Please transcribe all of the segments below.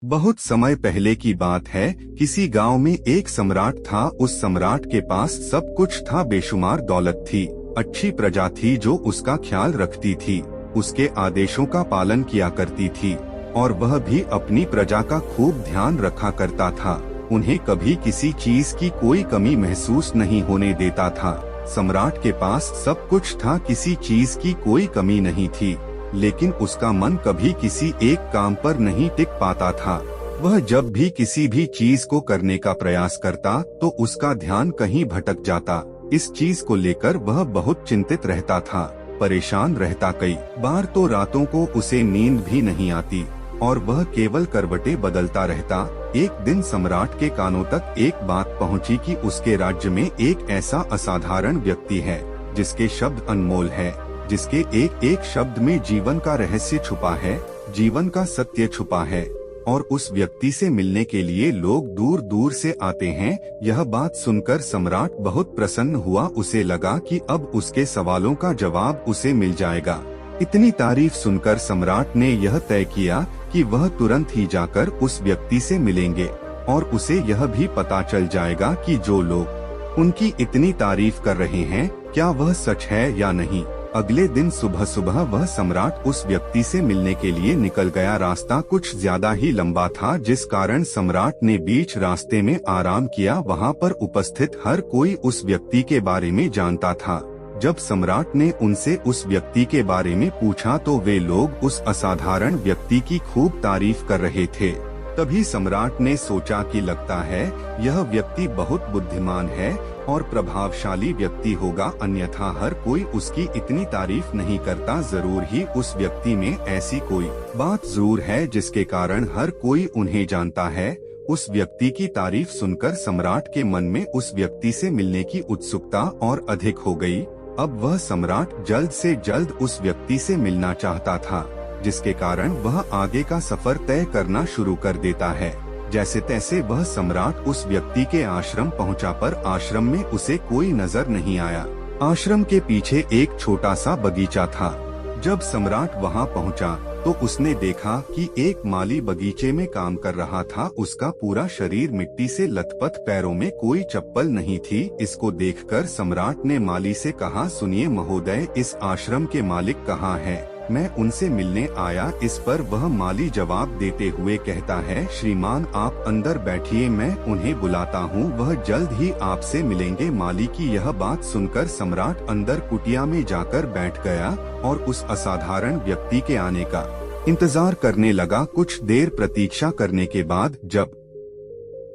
बहुत समय पहले की बात है। किसी गांव में एक सम्राट था। उस सम्राट के पास सब कुछ था, बेशुमार दौलत थी, अच्छी प्रजा थी जो उसका ख्याल रखती थी, उसके आदेशों का पालन किया करती थी और वह भी अपनी प्रजा का खूब ध्यान रखा करता था। उन्हें कभी किसी चीज की कोई कमी महसूस नहीं होने देता था। सम्राट के पास सब कुछ था, किसी चीज की कोई कमी नहीं थी, लेकिन उसका मन कभी किसी एक काम पर नहीं टिक पाता था। वह जब भी किसी भी चीज को करने का प्रयास करता तो उसका ध्यान कहीं भटक जाता। इस चीज को लेकर वह बहुत चिंतित रहता था, परेशान रहता। कई बार तो रातों को उसे नींद भी नहीं आती और वह केवल करवटें बदलता रहता। एक दिन सम्राट के कानों तक एक बात पहुंची कि उसके राज्य में एक ऐसा असाधारण व्यक्ति है जिसके शब्द अनमोल है, जिसके एक एक शब्द में जीवन का रहस्य छुपा है, जीवन का सत्य छुपा है और उस व्यक्ति से मिलने के लिए लोग दूर दूर से आते हैं। यह बात सुनकर सम्राट बहुत प्रसन्न हुआ। उसे लगा कि अब उसके सवालों का जवाब उसे मिल जाएगा। इतनी तारीफ सुनकर सम्राट ने यह तय किया कि वह तुरंत ही जाकर उस व्यक्ति से मिलेंगे और उसे यह भी पता चल जाएगा कि जो लोग उनकी इतनी तारीफ कर रहे हैं क्या वह सच है या नहीं। अगले दिन सुबह सुबह वह सम्राट उस व्यक्ति से मिलने के लिए निकल गया। रास्ता कुछ ज्यादा ही लंबा था, जिस कारण सम्राट ने बीच रास्ते में आराम किया। वहाँ पर उपस्थित हर कोई उस व्यक्ति के बारे में जानता था। जब सम्राट ने उनसे उस व्यक्ति के बारे में पूछा तो वे लोग उस असाधारण व्यक्ति की खूब तारीफ कर रहे थे। तभी सम्राट ने सोचा कि लगता है यह व्यक्ति बहुत बुद्धिमान है और प्रभावशाली व्यक्ति होगा, अन्यथा हर कोई उसकी इतनी तारीफ नहीं करता। जरूर ही उस व्यक्ति में ऐसी कोई बात जरूर है जिसके कारण हर कोई उन्हें जानता है। उस व्यक्ति की तारीफ सुनकर सम्राट के मन में उस व्यक्ति से मिलने की उत्सुकता और अधिक हो गई। अब वह सम्राट जल्द से जल्द उस व्यक्ति से मिलना चाहता था, जिसके कारण वह आगे का सफर तय करना शुरू कर देता है। जैसे तैसे वह सम्राट उस व्यक्ति के आश्रम पहुंचा, पर आश्रम में उसे कोई नजर नहीं आया। आश्रम के पीछे एक छोटा सा बगीचा था। जब सम्राट वहां पहुंचा तो उसने देखा कि एक माली बगीचे में काम कर रहा था। उसका पूरा शरीर मिट्टी से लथपथ, पैरों में कोई चप्पल नहीं थी। इसको देखकर सम्राट ने माली से कहा, सुनिए महोदय, इस आश्रम के मालिक कहाँ हैं? मैं उनसे मिलने आया। इस पर वह माली जवाब देते हुए कहता है, श्रीमान आप अंदर बैठिए, मैं उन्हें बुलाता हूँ, वह जल्द ही आपसे मिलेंगे। माली की यह बात सुनकर सम्राट अंदर कुटिया में जाकर बैठ गया और उस असाधारण व्यक्ति के आने का इंतजार करने लगा। कुछ देर प्रतीक्षा करने के बाद जब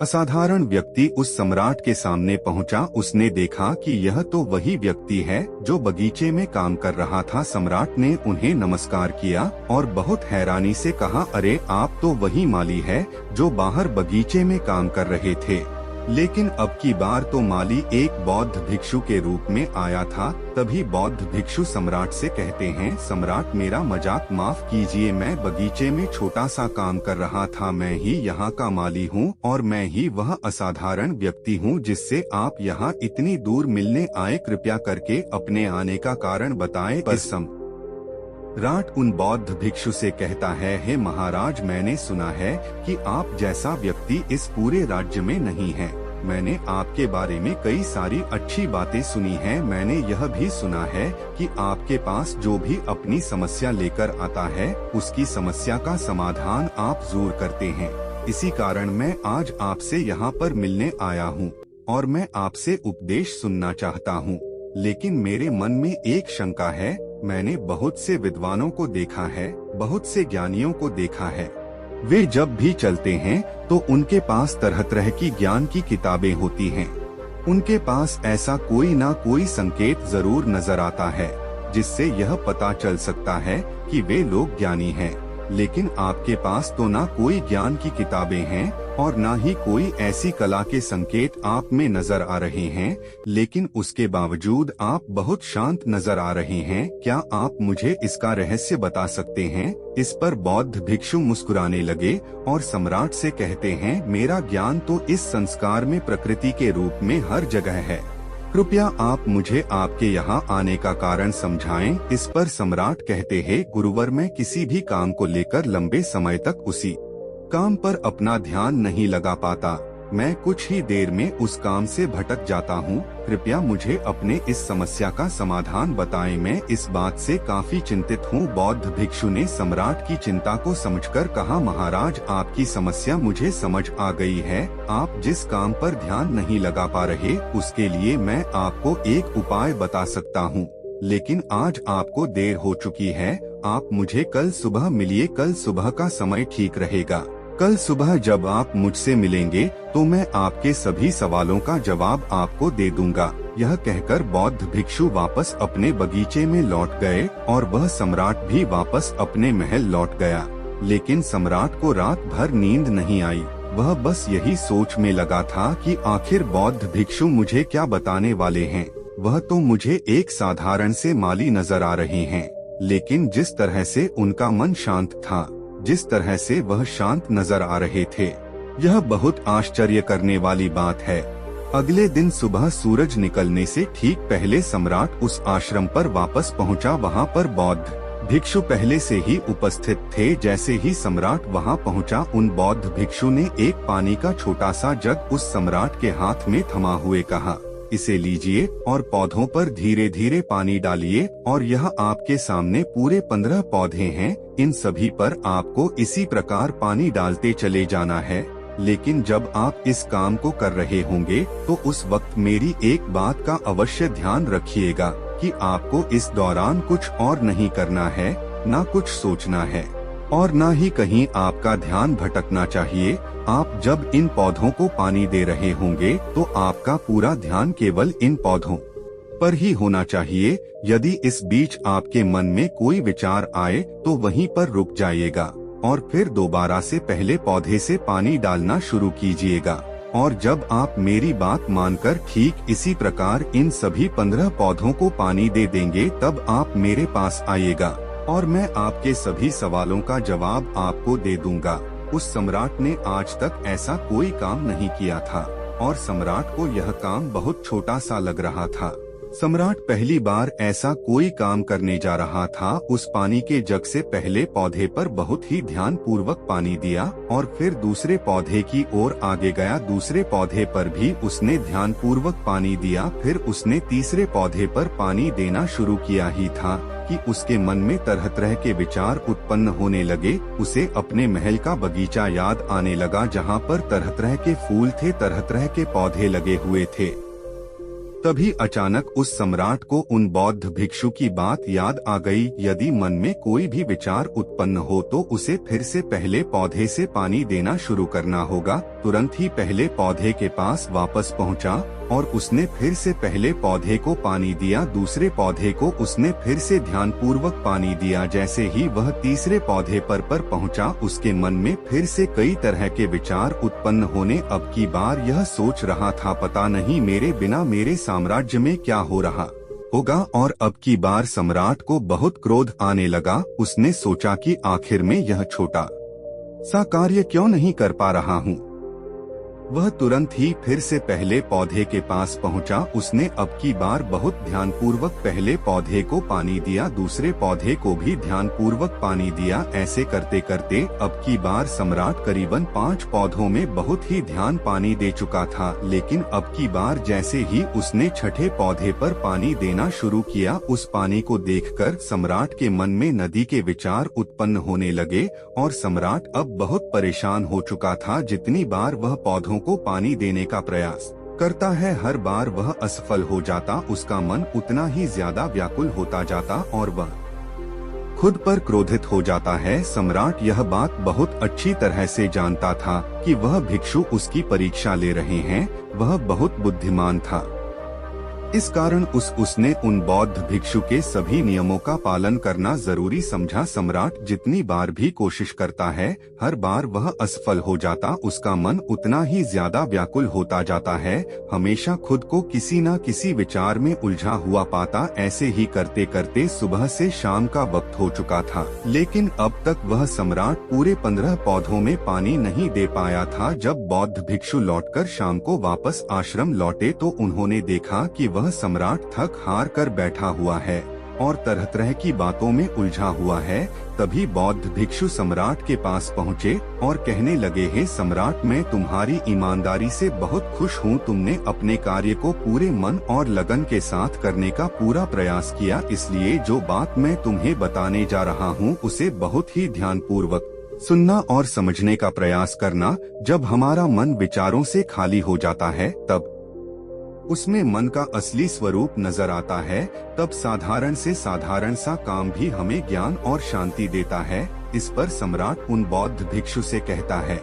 असाधारण व्यक्ति उस सम्राट के सामने पहुंचा, उसने देखा कि यह तो वही व्यक्ति है जो बगीचे में काम कर रहा था। सम्राट ने उन्हें नमस्कार किया और बहुत हैरानी से कहा, अरे आप तो वही माली है जो बाहर बगीचे में काम कर रहे थे। लेकिन अब की बार तो माली एक बौद्ध भिक्षु के रूप में आया था। तभी बौद्ध भिक्षु सम्राट से कहते हैं, सम्राट मेरा मजाक माफ कीजिए, मैं बगीचे में छोटा सा काम कर रहा था, मैं ही यहाँ का माली हूँ और मैं ही वह असाधारण व्यक्ति हूँ जिससे आप यहाँ इतनी दूर मिलने आए। कृपया करके अपने आने का कारण बताएं। पर सम्राट उन बौद्ध भिक्षु से कहता है, हे महाराज, मैंने सुना है कि आप जैसा व्यक्ति इस पूरे राज्य में नहीं है। मैंने आपके बारे में कई सारी अच्छी बातें सुनी हैं। मैंने यह भी सुना है कि आपके पास जो भी अपनी समस्या लेकर आता है उसकी समस्या का समाधान आप जरूर करते हैं। इसी कारण मैं आज आपसे यहाँ पर मिलने आया हूँ और मैं आपसे उपदेश सुनना चाहता हूँ। लेकिन मेरे मन में एक शंका है। मैंने बहुत से विद्वानों को देखा है, बहुत से ज्ञानियों को देखा है, वे जब भी चलते हैं तो उनके पास तरह तरह की ज्ञान की किताबें होती हैं। उनके पास ऐसा कोई ना कोई संकेत जरूर नजर आता है जिससे यह पता चल सकता है कि वे लोग ज्ञानी हैं। लेकिन आपके पास तो ना कोई ज्ञान की किताबें हैं और ना ही कोई ऐसी कला के संकेत आप में नजर आ रहे हैं, लेकिन उसके बावजूद आप बहुत शांत नजर आ रहे हैं। क्या आप मुझे इसका रहस्य बता सकते हैं? इस पर बौद्ध भिक्षु मुस्कुराने लगे और सम्राट से कहते हैं, मेरा ज्ञान तो इस संस्कार में प्रकृति के रूप में हर जगह है। कृपया आप मुझे आपके यहाँ आने का कारण समझाएं। इस पर सम्राट कहते हैं, गुरुवर, मैं किसी भी काम को लेकर लंबे समय तक उसी काम पर अपना ध्यान नहीं लगा पाता। मैं कुछ ही देर में उस काम से भटक जाता हूँ। कृपया मुझे अपने इस समस्या का समाधान बताएं। मैं इस बात से काफी चिंतित हूँ। बौद्ध भिक्षु ने सम्राट की चिंता को समझकर कहा, महाराज, आपकी समस्या मुझे समझ आ गई है। आप जिस काम पर ध्यान नहीं लगा पा रहे, उसके लिए मैं आपको एक उपाय बता सकता हूँ, लेकिन आज आपको देर हो चुकी है। आप मुझे कल सुबह मिलिए। कल सुबह का समय ठीक रहेगा। कल सुबह जब आप मुझसे मिलेंगे तो मैं आपके सभी सवालों का जवाब आपको दे दूंगा। यह कहकर बौद्ध भिक्षु वापस अपने बगीचे में लौट गए और वह सम्राट भी वापस अपने महल लौट गया। लेकिन सम्राट को रात भर नींद नहीं आई। वह बस यही सोच में लगा था कि आखिर बौद्ध भिक्षु मुझे क्या बताने वाले हैं। वह तो मुझे एक साधारण से माली नजर आ रहे हैं, लेकिन जिस तरह से उनका मन शांत था, जिस तरह से वह शांत नजर आ रहे थे, यह बहुत आश्चर्य करने वाली बात है। अगले दिन सुबह सूरज निकलने से ठीक पहले सम्राट उस आश्रम पर वापस पहुंचा। वहां पर बौद्ध भिक्षु पहले से ही उपस्थित थे। जैसे ही सम्राट वहां पहुंचा, उन बौद्ध भिक्षु ने एक पानी का छोटा सा जग उस सम्राट के हाथ में थमा हुए कहा, इसे लीजिए और पौधों पर धीरे धीरे पानी डालिए। और यह आपके सामने पूरे 15 पौधे हैं। इन सभी पर आपको इसी प्रकार पानी डालते चले जाना है। लेकिन जब आप इस काम को कर रहे होंगे तो उस वक्त मेरी एक बात का अवश्य ध्यान रखिएगा कि आपको इस दौरान कुछ और नहीं करना है, ना कुछ सोचना है और ना ही कहीं आपका ध्यान भटकना चाहिए। आप जब इन पौधों को पानी दे रहे होंगे तो आपका पूरा ध्यान केवल इन पौधों पर ही होना चाहिए। यदि इस बीच आपके मन में कोई विचार आए तो वहीं पर रुक जाइएगा और फिर दोबारा से पहले पौधे से पानी डालना शुरू कीजिएगा। और जब आप मेरी बात मानकर ठीक इसी प्रकार इन सभी 15 पौधों को पानी दे देंगे, तब आप मेरे पास आइएगा और मैं आपके सभी सवालों का जवाब आपको दे दूंगा। उस सम्राट ने आज तक ऐसा कोई काम नहीं किया था और सम्राट को यह काम बहुत छोटा सा लग रहा था। सम्राट पहली बार ऐसा कोई काम करने जा रहा था। उस पानी के जग से पहले पौधे पर बहुत ही ध्यान पूर्वक पानी दिया और फिर दूसरे पौधे की ओर आगे गया। दूसरे पौधे पर भी उसने ध्यान पूर्वक पानी दिया। फिर उसने तीसरे पौधे पर पानी देना शुरू किया ही था कि उसके मन में तरह तरह के विचार उत्पन्न होने लगे। उसे अपने महल का बगीचा याद आने लगा, जहाँ पर तरह तरह के फूल थे, तरह तरह के पौधे लगे हुए थे। तभी अचानक उस सम्राट को उन बौद्ध भिक्षु की बात याद आ गई। यदि मन में कोई भी विचार उत्पन्न हो तो उसे फिर से पहले पौधे से पानी देना शुरू करना होगा। तुरंत ही पहले पौधे के पास वापस पहुंचा और उसने फिर से पहले पौधे को पानी दिया। दूसरे पौधे को उसने फिर से ध्यान पूर्वक पानी दिया। जैसे ही वह तीसरे पौधे पर पहुंचा, उसके मन में फिर से कई तरह के विचार उत्पन्न होने। अब की बार यह सोच रहा था, पता नहीं मेरे बिना मेरे साम्राज्य में क्या हो रहा होगा। और अब की बार सम्राट को बहुत क्रोध आने लगा। उसने सोचा कि आखिर में यह छोटा सा कार्य क्यों नहीं कर पा रहा हूँ। वह तुरंत ही फिर से पहले पौधे के पास पहुंचा। उसने अब की बार बहुत ध्यानपूर्वक पहले पौधे को पानी दिया, दूसरे पौधे को भी ध्यानपूर्वक पानी दिया। ऐसे करते करते अब की बार सम्राट करीबन 5 पौधों में बहुत ही ध्यान पानी दे चुका था। लेकिन अब की बार जैसे ही उसने छठे पौधे पर पानी देना शुरू किया, उस पानी को देखकर सम्राट के मन में नदी के विचार उत्पन्न होने लगे और सम्राट अब बहुत परेशान हो चुका था। जितनी बार वह पौधों को पानी देने का प्रयास करता है, हर बार वह असफल हो जाता। उसका मन उतना ही ज्यादा व्याकुल होता जाता और वह खुद पर क्रोधित हो जाता है। सम्राट यह बात बहुत अच्छी तरह से जानता था कि वह भिक्षु उसकी परीक्षा ले रहे हैं। वह बहुत बुद्धिमान था, इस कारण उसने उन बौद्ध भिक्षु के सभी नियमों का पालन करना जरूरी समझा। सम्राट जितनी बार भी कोशिश करता है, हर बार वह असफल हो जाता। उसका मन उतना ही ज्यादा व्याकुल होता जाता है, हमेशा खुद को किसी न किसी विचार में उलझा हुआ पाता। ऐसे ही करते करते सुबह से शाम का वक्त हो चुका था, लेकिन अब तक वह सम्राट पूरे 15 पौधों में पानी नहीं दे पाया था। जब बौद्ध भिक्षु लौटकर शाम को वापस आश्रम लौटे तो उन्होंने देखा कि वह सम्राट थक हार कर बैठा हुआ है और तरह तरह की बातों में उलझा हुआ है। तभी बौद्ध भिक्षु सम्राट के पास पहुँचे और कहने लगे, हे सम्राट, मैं तुम्हारी ईमानदारी से बहुत खुश हूँ। तुमने अपने कार्य को पूरे मन और लगन के साथ करने का पूरा प्रयास किया, इसलिए जो बात मैं तुम्हें बताने जा रहा हूँ उसे बहुत ही ध्यानपूर्वक सुनना और समझने का प्रयास करना। जब हमारा मन विचारों से खाली हो जाता है तब उसमें मन का असली स्वरूप नजर आता है। तब साधारण से साधारण सा काम भी हमें ज्ञान और शांति देता है। इस पर सम्राट उन बौद्ध भिक्षु से कहता है,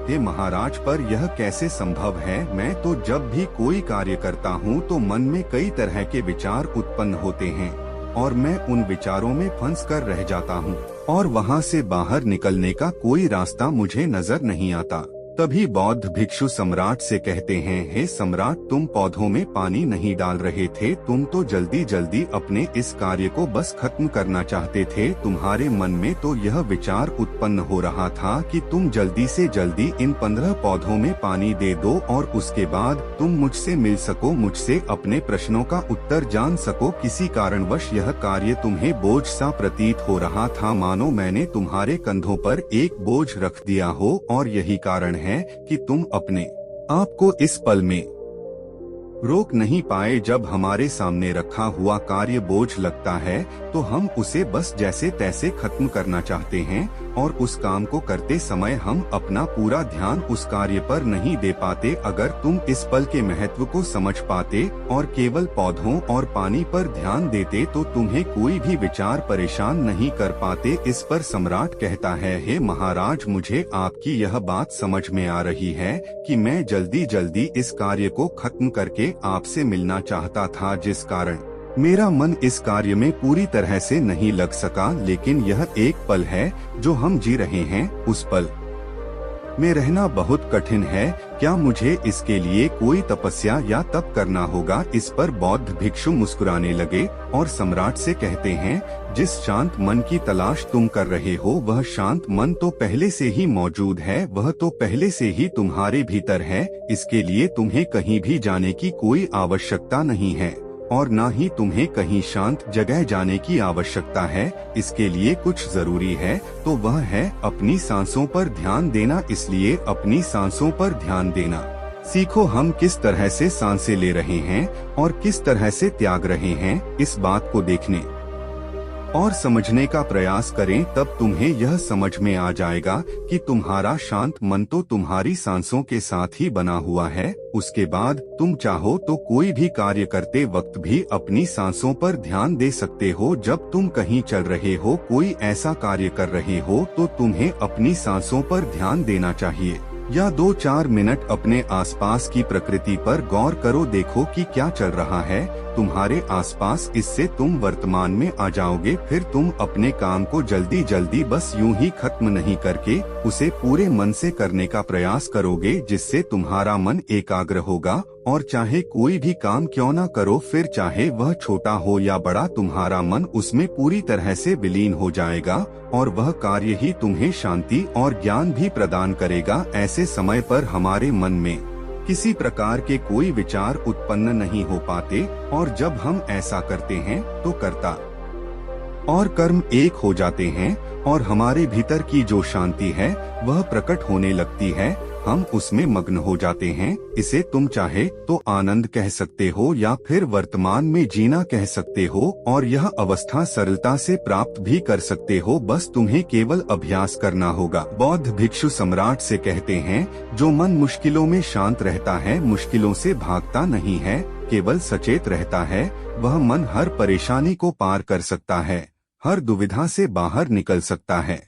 हे महाराज, पर यह कैसे संभव है? मैं तो जब भी कोई कार्य करता हूँ तो मन में कई तरह के विचार उत्पन्न होते हैं और मैं उन विचारों में फंस कर रह जाता हूँ और वहाँ से बाहर निकलने का कोई रास्ता मुझे नजर नहीं आता। तभी बौद्ध भिक्षु सम्राट से कहते हैं, हे सम्राट, तुम पौधों में पानी नहीं डाल रहे थे, तुम तो जल्दी जल्दी अपने इस कार्य को बस खत्म करना चाहते थे। तुम्हारे मन में तो यह विचार उत्पन्न हो रहा था कि तुम जल्दी से जल्दी इन 15 पौधों में पानी दे दो और उसके बाद तुम मुझसे मिल सको, मुझसे अपने प्रश्नों का उत्तर जान सको। किसी कारणवश यह कार्य तुम्हें बोझ सा प्रतीत हो रहा था, मानो मैंने तुम्हारे कंधों पर एक बोझ रख दिया हो, और यही कारण है कि तुम अपने आप को इस पल में रोक नहीं पाए। जब हमारे सामने रखा हुआ कार्य बोझ लगता है तो हम उसे बस जैसे तैसे खत्म करना चाहते हैं और उस काम को करते समय हम अपना पूरा ध्यान उस कार्य पर नहीं दे पाते। अगर तुम इस पल के महत्व को समझ पाते और केवल पौधों और पानी पर ध्यान देते तो तुम्हें कोई भी विचार परेशान नहीं कर पाते। इस पर सम्राट कहता है, हे महाराज, मुझे आपकी यह बात समझ में आ रही है कि मैं जल्दी जल्दी इस कार्य को खत्म करके आपसे मिलना चाहता था, जिस कारण मेरा मन इस कार्य में पूरी तरह से नहीं लग सका। लेकिन यह एक पल है जो हम जी रहे हैं, उस पल में रहना बहुत कठिन है। क्या मुझे इसके लिए कोई तपस्या या तप करना होगा? इस पर बौद्ध भिक्षु मुस्कुराने लगे और सम्राट से कहते हैं, जिस शांत मन की तलाश तुम कर रहे हो वह शांत मन तो पहले से ही मौजूद है, वह तो पहले से ही तुम्हारे भीतर है। इसके लिए तुम्हें कहीं भी जाने की कोई आवश्यकता नहीं है और न ही तुम्हें कहीं शांत जगह जाने की आवश्यकता है। इसके लिए कुछ जरूरी है तो वह है अपनी सांसों पर ध्यान देना। इसलिए अपनी सांसों पर ध्यान देना सीखो। हम किस तरह से सांसें ले रहे हैं और किस तरह से त्याग रहे हैं, इस बात को देखने और समझने का प्रयास करें, तब तुम्हें यह समझ में आ जाएगा कि तुम्हारा शांत मन तो तुम्हारी सांसों के साथ ही बना हुआ है। उसके बाद तुम चाहो तो कोई भी कार्य करते वक्त भी अपनी सांसों पर ध्यान दे सकते हो। जब तुम कहीं चल रहे हो, कोई ऐसा कार्य कर रहे हो तो तुम्हें अपनी सांसों पर ध्यान देना चाहिए या 2-4 मिनट अपने आसपास की प्रकृति पर गौर करो। देखो कि क्या चल रहा है तुम्हारे आसपास। इससे तुम वर्तमान में आ जाओगे। फिर तुम अपने काम को जल्दी जल्दी बस यूं ही खत्म नहीं करके उसे पूरे मन से करने का प्रयास करोगे, जिससे तुम्हारा मन एकाग्र होगा और चाहे कोई भी काम क्यों ना करो, फिर चाहे वह छोटा हो या बड़ा, तुम्हारा मन उसमें पूरी तरह से विलीन हो जाएगा और वह कार्य ही तुम्हें शांति और ज्ञान भी प्रदान करेगा। ऐसे समय पर हमारे मन में किसी प्रकार के कोई विचार उत्पन्न नहीं हो पाते और जब हम ऐसा करते हैं तो कर्ता और कर्म एक हो जाते हैं और हमारे भीतर की जो शांति है वह प्रकट होने लगती है। हम उसमें मग्न हो जाते हैं। इसे तुम चाहे तो आनंद कह सकते हो या फिर वर्तमान में जीना कह सकते हो और यह अवस्था सरलता से प्राप्त भी कर सकते हो। बस तुम्हें केवल अभ्यास करना होगा। बौद्ध भिक्षु सम्राट से कहते हैं, जो मन मुश्किलों में शांत रहता है, मुश्किलों से भागता नहीं है, केवल सचेत रहता है, वह मन हर परेशानी को पार कर सकता है, हर दुविधा से बाहर निकल सकता है।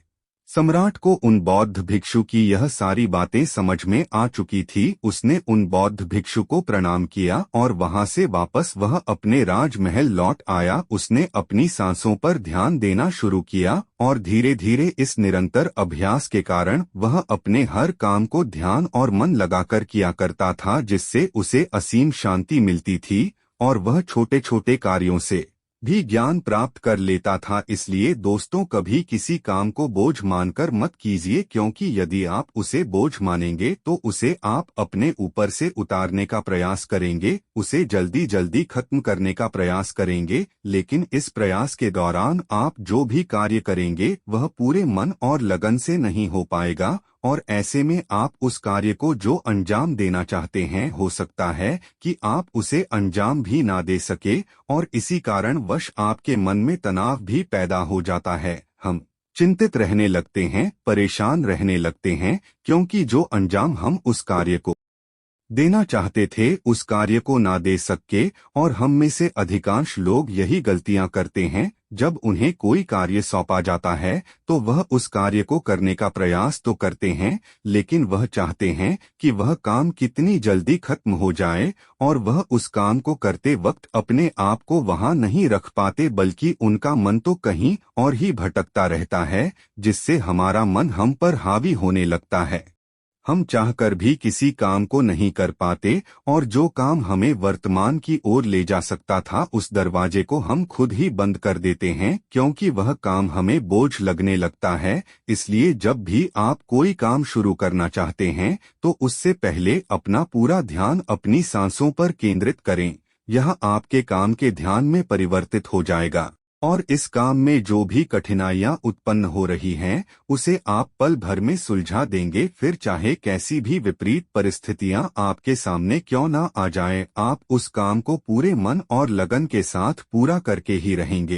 सम्राट को उन बौद्ध भिक्षु की यह सारी बातें समझ में आ चुकी थी। उसने उन बौद्ध भिक्षु को प्रणाम किया और वहां से वापस वह अपने राजमहल लौट आया। उसने अपनी सांसों पर ध्यान देना शुरू किया और धीरे धीरे इस निरंतर अभ्यास के कारण वह अपने हर काम को ध्यान और मन लगाकर किया करता था, जिससे उसे असीम शांति मिलती थी और वह छोटे छोटे कार्यों से भी ज्ञान प्राप्त कर लेता था। इसलिए दोस्तों, कभी किसी काम को बोझ मानकर मत कीजिए, क्योंकि यदि आप उसे बोझ मानेंगे तो उसे आप अपने ऊपर से उतारने का प्रयास करेंगे, उसे जल्दी जल्दी खत्म करने का प्रयास करेंगे। लेकिन इस प्रयास के दौरान आप जो भी कार्य करेंगे वह पूरे मन और लगन से नहीं हो पाएगा, और ऐसे में आप उस कार्य को जो अंजाम देना चाहते हैं, हो सकता है कि आप उसे अंजाम भी ना दे सके, और इसी कारण वश आपके मन में तनाव भी पैदा हो जाता है। हम चिंतित रहने लगते हैं, परेशान रहने लगते हैं, क्योंकि जो अंजाम हम उस कार्य को देना चाहते थे उस कार्य को ना दे सके। और हम में से अधिकांश लोग यही गलतियां करते हैं। जब उन्हें कोई कार्य सौंपा जाता है तो वह उस कार्य को करने का प्रयास तो करते हैं, लेकिन वह चाहते हैं कि वह काम कितनी जल्दी खत्म हो जाए, और वह उस काम को करते वक्त अपने आप को वहां नहीं रख पाते, बल्कि उनका मन तो कहीं और ही भटकता रहता है, जिससे हमारा मन हम पर हावी होने लगता है। हम चाहकर भी किसी काम को नहीं कर पाते, और जो काम हमें वर्तमान की ओर ले जा सकता था उस दरवाजे को हम खुद ही बंद कर देते हैं, क्योंकि वह काम हमें बोझ लगने लगता है। इसलिए जब भी आप कोई काम शुरू करना चाहते हैं तो उससे पहले अपना पूरा ध्यान अपनी सांसों पर केंद्रित करें। यह आपके काम के ध्यान में परिवर्तित हो जाएगा, और इस काम में जो भी कठिनाइयां उत्पन्न हो रही हैं उसे आप पल भर में सुलझा देंगे। फिर चाहे कैसी भी विपरीत परिस्थितियां आपके सामने क्यों ना आ जाएं, आप उस काम को पूरे मन और लगन के साथ पूरा करके ही रहेंगे।